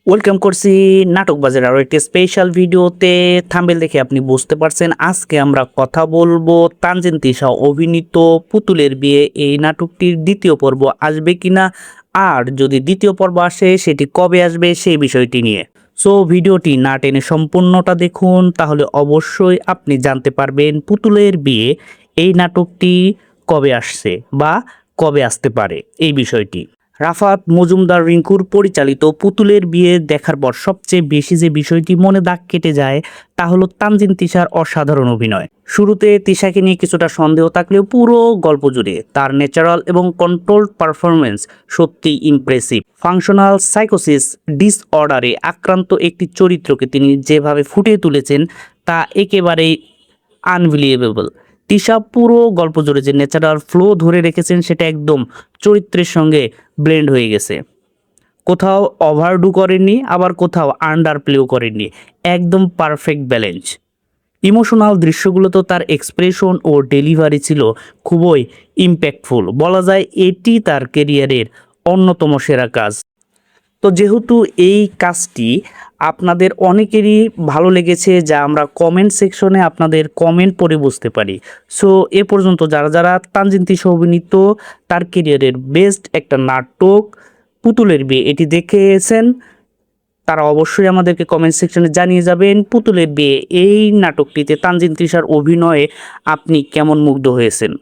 Welcome করছি নাটক বাজার আরও একটি স্পেশাল ভিডিওতে। থাম্বনেল দেখে আপনি বুঝতে পারছেন আজকে আমরা কথা বলবো তানজিন তিশা অভিনীত পুতুলের বিয়ে এই নাটকটির দ্বিতীয় পর্ব আসবে কিনা, আর যদি দ্বিতীয় পর্ব আসে সেটি কবে আসবে সেই বিষয়টি নিয়ে। সো ভিডিওটি না টেনে সম্পূর্ণটা দেখুন, তাহলে অবশ্যই আপনি জানতে পারবেন পুতুলের বিয়ে এই নাটকটি কবে আসছে বা কবে আসতে পারে এই বিষয়টি। রাফাত মজুমদার রিঙ্কুর পরিচালিত পুতুলের বিয়ে দেখার পর সবচেয়ে বেশি যে বিষয়টি মনে দাগ কেটে যায় তা হলো তানজিন তিশার অসাধারণ অভিনয়। শুরুতে তিশাকে নিয়ে কিছুটা সন্দেহ থাকলেও পুরো গল্প জুড়ে তার ন্যাচারাল এবং কন্ট্রোলড পারফরমেন্স সত্যি ইমপ্রেসিভ। ফাংশনাল সাইকোসিস ডিসঅর্ডারে আক্রান্ত একটি চরিত্রকে তিনি যেভাবে ফুটিয়ে তুলেছেন তা একেবারেই আনবিলিয়েবল। তিশা পুরো গল্প জুড়ে যে ন্যাচারাল ফ্লো ধরে রেখেছেন সেটা একদম চরিত্রের সঙ্গে ব্লেন্ড হয়ে গেছে। কোথাও ওভারডু করেননি, আবার কোথাও আন্ডার প্লেও করেননি, একদম পারফেক্ট ব্যালেন্স। ইমোশনাল দৃশ্যগুলোতেও তার এক্সপ্রেশন ও ডেলিভারি ছিল খুবই ইম্প্যাক্টফুল। বলা যায় এটি তার কেরিয়ারের অন্যতম সেরা কাজ। তো যেহেতু এই কাজটি আপনাদের অনেকেরই ভালো লেগেছে, যা আমরা কমেন্ট সেকশনে আপনাদের কমেন্ট পড়ে বুঝতে পারি। সো এ পর্যন্ত যারা যারা তানজিন তিশা অভিনীত তার কেরিয়ারের বেস্ট একটা নাটক পুতুলের বিয়ে এটি দেখেছেন, তারা অবশ্যই আমাদেরকে কমেন্ট সেকশনে জানিয়ে যাবেন পুতুলের বিয়ে এই নাটকটিতে তানজিন তিশার অভিনয়ে আপনি কেমন মুগ্ধ হয়েছেন।